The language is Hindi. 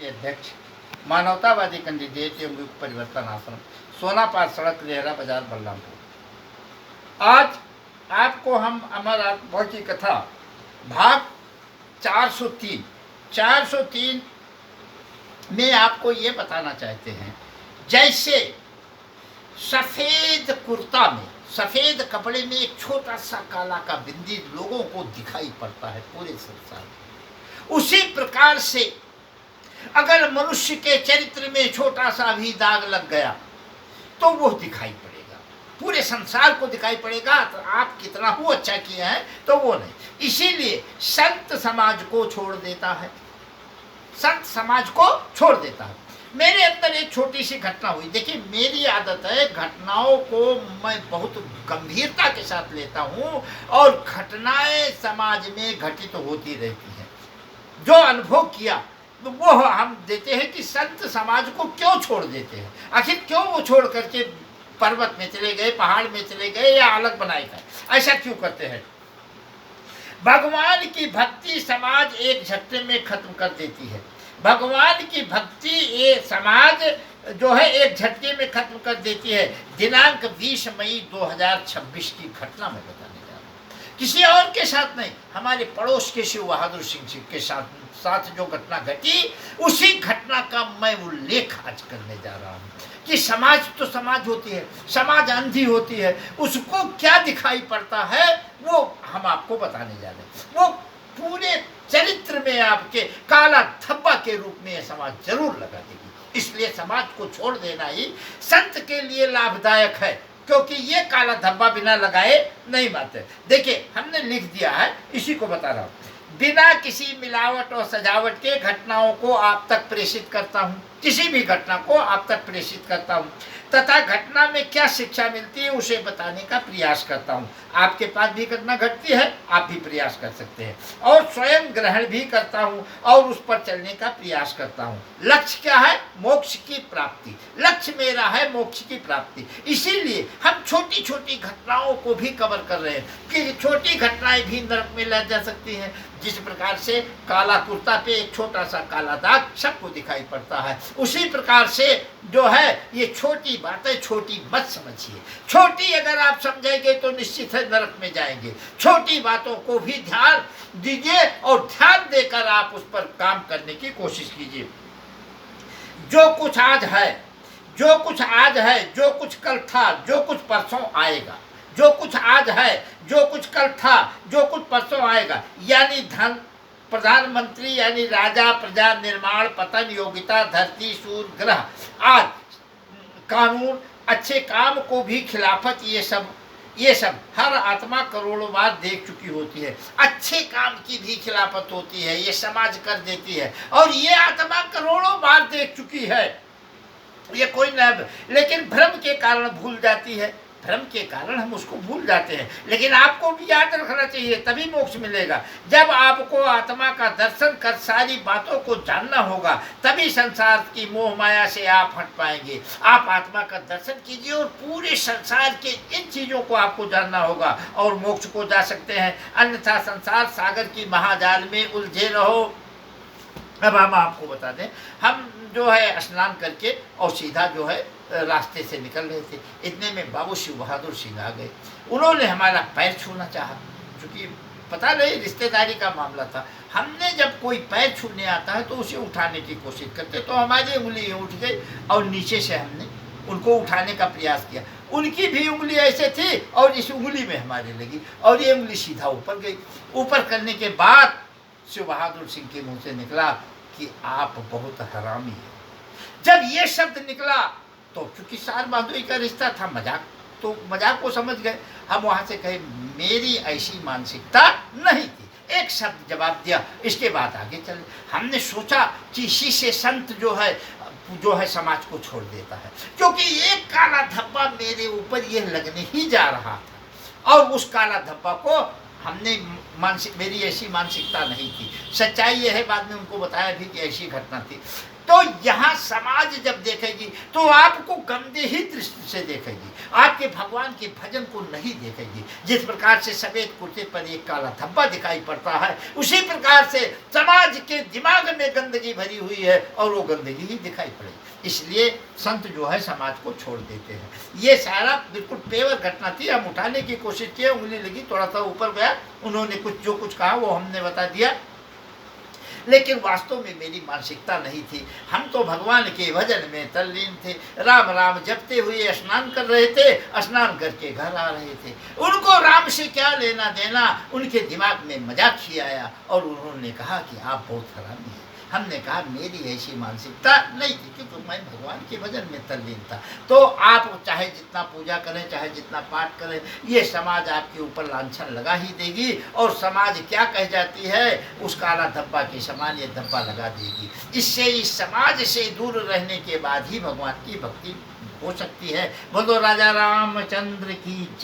के अध्यक्ष, मानवतावादी कैंडिडेट एवं युग परिवर्तन आश्रम, सोनापार सड़क, लेहरा बाजार, बलरामपुर। आज आपको हम अमर अकबर की कथा भाग 403 में आपको ये बताना चाहते हैं, जैसे सफ़ेद कुर्ता में, सफ़ेद कपड़े में एक छोटा सा काला का बिंदी लोगों को दिखाई पड़ता है पूरे संसार में, उसी प्रकार से अगर मनुष्य के चरित्र में छोटा सा भी दाग लग गया तो वो दिखाई पड़ेगा, पूरे संसार को दिखाई पड़ेगा। तो आप कितना हो अच्छा किया है तो वो नहीं, इसीलिए संत समाज को छोड़ देता है, संत समाज को छोड़ देता है। मेरे अंदर एक छोटी सी घटना हुई। देखिए, मेरी आदत है घटनाओं को मैं बहुत गंभीरता के साथ लेता हूँ और घटनाएं समाज में घटित होती रहती हैं। जो अनुभव किया तो वो हम देते हैं कि संत समाज को क्यों छोड़ देते हैं, आखिर क्यों वो छोड़ करके पर्वत में चले गए, पहाड़ में चले गए या अलग बनाए गए, ऐसा क्यों करते हैं? भगवान की भक्ति समाज एक झटके में खत्म कर देती है। भगवान की भक्ति ये समाज जो है एक झटके में खत्म कर देती है। दिनांक 20 मई 2026 की घटना मैं बताने जा रहा हूँ, किसी और के साथ नहीं, हमारे पड़ोस के शिव बहादुर सिंह जी के साथ जो घटना घटी, उसी घटना का मैं उल्लेख आज करने जा रहा हूँ कि समाज तो समाज होती है, समाज अंधी होती है, उसको क्या दिखाई पड़ता है वो हम आपको बताने जा रहे हैं। वो पूरे चरित्र में आपके काला धब्बा के रूप में यह समाज जरूर लगा देगी। इसलिए समाज को छोड़ देना ही संत के लिए लाभदायक है, क्योंकि ये काला धब्बा बिना लगाए नहीं मारते। देखिए, हमने लिख दिया है, इसी को बता रहा हूँ। बिना किसी मिलावट और सजावट के घटनाओं को आप तक प्रेषित करता हूँ, किसी भी घटना को आप तक प्रेषित करता हूँ तथा घटना में क्या शिक्षा मिलती है उसे बताने का प्रयास करता हूँ। आपके पास भी घटना घटती है, आप भी प्रयास कर सकते हैं, और स्वयं ग्रहण भी करता हूँ और उस पर चलने का प्रयास करता हूँ। लक्ष्य क्या है? मोक्ष की प्राप्ति। लक्ष्य मेरा है मोक्ष की प्राप्ति। इसीलिए हम छोटी छोटी घटनाओं को भी कवर कर रहे हैं कि छोटी घटनाएं भी नरक में ला जा सकती हैं। जिस प्रकार से काला कुर्ता पे एक छोटा सा काला दाग सबको दिखाई पड़ता है, उसी प्रकार से जो है ये छोटी बातें छोटी मत समझिए। छोटी अगर आप समझेंगे तो निश्चित है नरक में जाएंगे। छोटी बातों को भी ध्यान दीजिए और ध्यान देकर आप उस पर काम करने की कोशिश कीजिए। जो कुछ आज है, जो कुछ आज है, जो कुछ कल था, जो कुछ परसों आएगा। जो कुछ आज है, जो कुछ कल था, जो कुछ परसों आएगा, यानी धन, प्रधानमंत्री यानी राजा, प्रजा, निर्माण, पतन, योग्यता, धरती, सूर्य, ग्रह, आज कानून, अच्छे काम को भी खिलाफत, ये सब हर आत्मा करोड़ों बार देख चुकी होती है। अच्छे काम की भी खिलाफत होती है, ये समाज कर देती है, और ये आत्मा करोड़ों बार देख चुकी है। ये कोई न, लेकिन भ्रम के कारण भूल जाती है, भ्रम के कारण हम उसको भूल जाते हैं। लेकिन आपको भी याद रखना चाहिए, तभी मोक्ष मिलेगा। जब आपको आत्मा का दर्शन कर सारी बातों को जानना होगा, तभी संसार की मोह माया से आप हट पाएंगे। आप आत्मा का दर्शन कीजिए और पूरे संसार के इन चीज़ों को आपको जानना होगा और मोक्ष को जा सकते हैं, अन्यथा संसार सागर की महाजाल में उलझे रहो। अब हम आपको बता दें, हम जो है स्नान करके और सीधा जो है रास्ते से निकल रहे थे, इतने में बाबू शिव बहादुर सिंह आ गए। उन्होंने हमारा पैर छूना चाहा, क्योंकि पता नहीं रिश्तेदारी का मामला था। हमने जब कोई पैर छूने आता है तो उसे उठाने की कोशिश करते, तो हमारी उंगली उठ गई और नीचे से हमने उनको उठाने का प्रयास किया। उनकी भी उंगली ऐसे थी और इस उंगली में हमारे लगी और ये उंगली सीधा ऊपर गई। ऊपर करने के बाद शिव बहादुर सिंह के मुँह से निकला कि आप बहुत हरामी हैं। जब ये शब्द निकला तो चूंकि सार बहादुरी का रिश्ता था, मजाक को समझ गए। हम वहाँ से कहे मेरी ऐसी मानसिकता नहीं थी, एक शब्द जवाब दिया, इसके बाद आगे चले। हमने सोचा कि इसी से संत जो है समाज को छोड़ देता है, क्योंकि एक काला धब्बा मेरे ऊपर ये लगने ही जा रहा था और उस काला धब्बा को हमने मेरी ऐसी मानसिकता नहीं थी। सच्चाई यह है, बाद में उनको बताया भी कि ऐसी घटना थी। तो यहाँ समाज जब देखेगी तो आपको गंदे ही दृष्टि से देखेगी, आपके भगवान के भजन को नहीं देखेगी। जिस प्रकार से सफेद कुर्ते पर एक काला धब्बा दिखाई पड़ता है, उसी प्रकार से समाज के दिमाग में गंदगी भरी हुई है और वो गंदगी ही दिखाई पड़ेगी। इसलिए संत जो है समाज को छोड़ देते हैं। ये सारा बिल्कुल पेवर घटना थी, हम उठाने की कोशिश किए, उंगली लगी, थोड़ा सा ऊपर गया, उन्होंने कुछ जो कुछ कहा वो हमने बता दिया, लेकिन वास्तव में मेरी मानसिकता नहीं थी। हम तो भगवान के भजन में तल्लीन थे, राम राम जपते हुए स्नान कर रहे थे, स्नान करके घर आ रहे थे। उनको राम से क्या लेना देना, उनके दिमाग में मजाक ही आया और उन्होंने कहा कि आप बहुत हरामी हैं। हमने कहा मेरी ऐसी मानसिकता नहीं थी, क्योंकि मैं भगवान के भजन में तल्लीन था। तो आप चाहे जितना पूजा करें, चाहे जितना पाठ करें, ये समाज आपके ऊपर लांछन लगा ही देगी, और समाज क्या कह जाती है, उस काला धब्बा के समान ये धब्बा लगा देगी। इससे इस समाज से दूर रहने के बाद ही भगवान की भक्ति हो सकती है। बोलो राजा रामचंद्र की जय।